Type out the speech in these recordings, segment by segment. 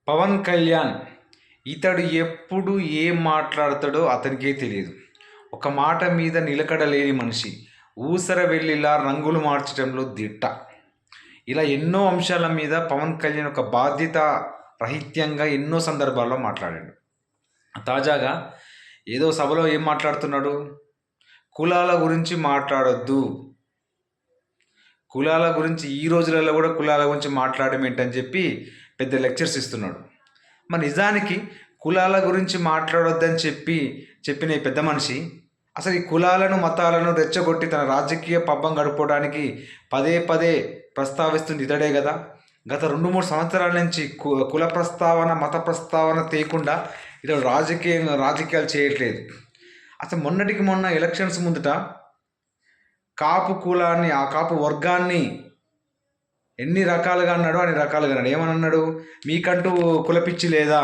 పవన్ కళ్యాణ్ ఇతడు ఎప్పుడు ఏం మాట్లాడతాడో అతనికే తెలియదు. ఒక మాట మీద నిలకడలేని మనిషి. ఊసర వెళ్ళిలా రంగులు మార్చడంలో దిట్ట. ఇలా ఎన్నో అంశాల మీద పవన్ కళ్యాణ్ ఒక బాధ్యత రహిత్యంగా ఎన్నో సందర్భాల్లో మాట్లాడాడు. తాజాగా ఏదో సభలో ఏం మాట్లాడుతున్నాడు? కులాల గురించి మాట్లాడొద్దు. కులాల గురించి ఈ రోజులలో కూడా కులాల గురించి మాట్లాడడం ఏంటని చెప్పి పెద్ద లెక్చర్స్ ఇస్తున్నాడు. మరి నిజానికి కులాల గురించి మాట్లాడొద్దని చెప్పిన ఈ పెద్ద మనిషి అసలు ఈ కులాలను మతాలను రెచ్చగొట్టి తన రాజకీయ పబ్బం గడుపుకోవడానికి పదే పదే ప్రస్తావిస్తుంది ఇతడే కదా. గత 2-3 సంవత్సరాల నుంచి కుల ప్రస్తావన మత ప్రస్తావన తేకుండా ఇతడు రాజకీయాలు చేయట్లేదు. అసలు మొన్నటికి మొన్న ఎలక్షన్స్ ముందుట కాపు కులాన్ని ఆ కాపు వర్గాన్ని ఎన్ని రకాలుగా అన్నాడు, అన్ని రకాలుగా అన్నాడు. ఏమన్నాడు? మీకంటూ కులపిచ్చి లేదా,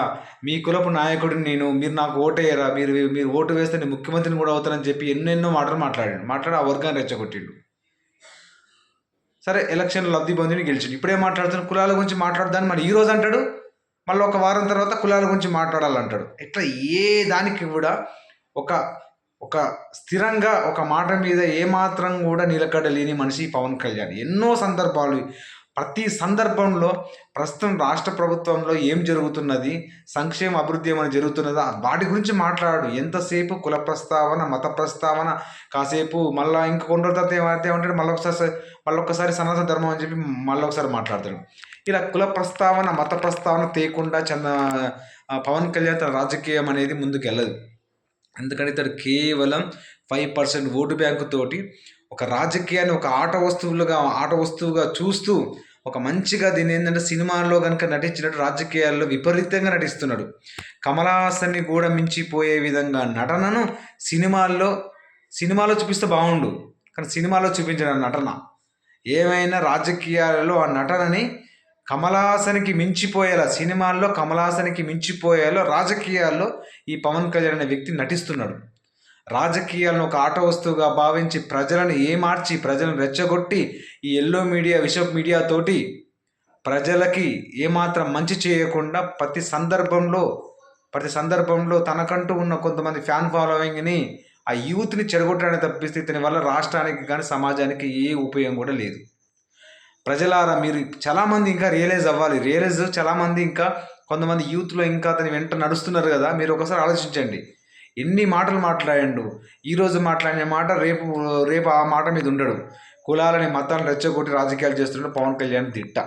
మీ కులపు నాయకుడిని నేను, మీరు నాకు ఓటేయరా, మీరు ఓటు వేస్తే నేను ముఖ్యమంత్రిని కూడా అవుతానని చెప్పి ఎన్నెన్నో మాటలు మాట్లాడి ఆ వర్గాన్ని రెచ్చగొట్టిండు. సరే, ఎలక్షన్లో లబ్ధి పొంది గెలిచిండు. ఇప్పుడే మాట్లాడుతున్నాడు కులాల గురించి మాట్లాడదాన్ని. మరి ఈరోజు అంటాడు మళ్ళీ ఒక వారం తర్వాత కులాల గురించి మాట్లాడాలంటాడు. ఇట్లా ఏ దానికి కూడా ఒక ఒక స్థిరంగా ఒక మాట మీద ఏమాత్రం కూడా నిలకడలేని మనిషి పవన్ కళ్యాణ్. ఎన్నో సందర్భాలు, ప్రతి సందర్భంలో ప్రస్తుతం రాష్ట్ర ప్రభుత్వంలో ఏం జరుగుతున్నది, సంక్షేమ అభివృద్ధి ఏమైనా జరుగుతున్నదా, వాటి గురించి మాట్లాడు. ఎంతసేపు కుల ప్రస్తావన మత ప్రస్తావన, కాసేపు మళ్ళీ ఇంక కొన్ని రోజుల తర్వాత ఏమంటాడు, మళ్ళొకసారి సనాతన ధర్మం అని చెప్పి మళ్ళొకసారి మాట్లాడతాడు. ఇలా కుల ప్రస్తావన మత ప్రస్తావన తేకుండా పవన్ కళ్యాణ్ తన రాజకీయం అనేది ముందుకు వెళ్ళదు. ఎందుకంటే ఇతడు కేవలం 5% ఓటు బ్యాంకు తోటి ఒక రాజకీయాన్ని ఒక ఆట వస్తువుగా చూస్తూ ఒక మంచిగా దీన్ని ఏంటంటే సినిమాల్లో కనుక నటించినట్టు రాజకీయాల్లో విపరీతంగా నటిస్తున్నాడు. కమల్ హాసన్ని కూడా మించిపోయే విధంగా నటనను సినిమాలో చూపిస్తే బాగుండు, కానీ సినిమాలో చూపించిన నటన ఏమైనా రాజకీయాలలో ఆ నటనని కమల్ హాసన్కి మించిపోయేలా, సినిమాల్లో కమల్ హాసన్కి మించిపోయేలా రాజకీయాల్లో ఈ పవన్ కళ్యాణ్ అనే వ్యక్తి నటిస్తున్నాడు. రాజకీయాలను ఒక ఆట వస్తువుగా భావించి ప్రజలను ఏమార్చి ప్రజలను రెచ్చగొట్టి ఈ ఎల్లో మీడియా విషప్ మీడియాతోటి ప్రజలకి ఏమాత్రం మంచి చేయకుండా ప్రతి సందర్భంలో తనకంటూ ఉన్న కొంతమంది ఫ్యాన్ ఫాలోయింగ్ని ఆ యూత్ని చెడగొట్టడానికి తప్పిస్తే ఇతని వల్ల రాష్ట్రానికి కానీ సమాజానికి ఏ ఉపయోగం కూడా లేదు. ప్రజలారా, మీరు చాలామంది ఇంకా రియలైజ్ చాలామంది ఇంకా కొంతమంది యూత్లో ఇంకా అతని వెంట నడుస్తున్నారు కదా. మీరు ఒకసారి ఆలోచించండి. ఎన్ని మాటలు మాట్లాడండు. ఈరోజు మాట్లాడిన మాట రేపు ఆ మాట మీద ఉండడు. కులాలని మతాలను రెచ్చగొట్టి రాజకీయాలు చేస్తున్నాడు పవన్ కళ్యాణ్ దిట్ట.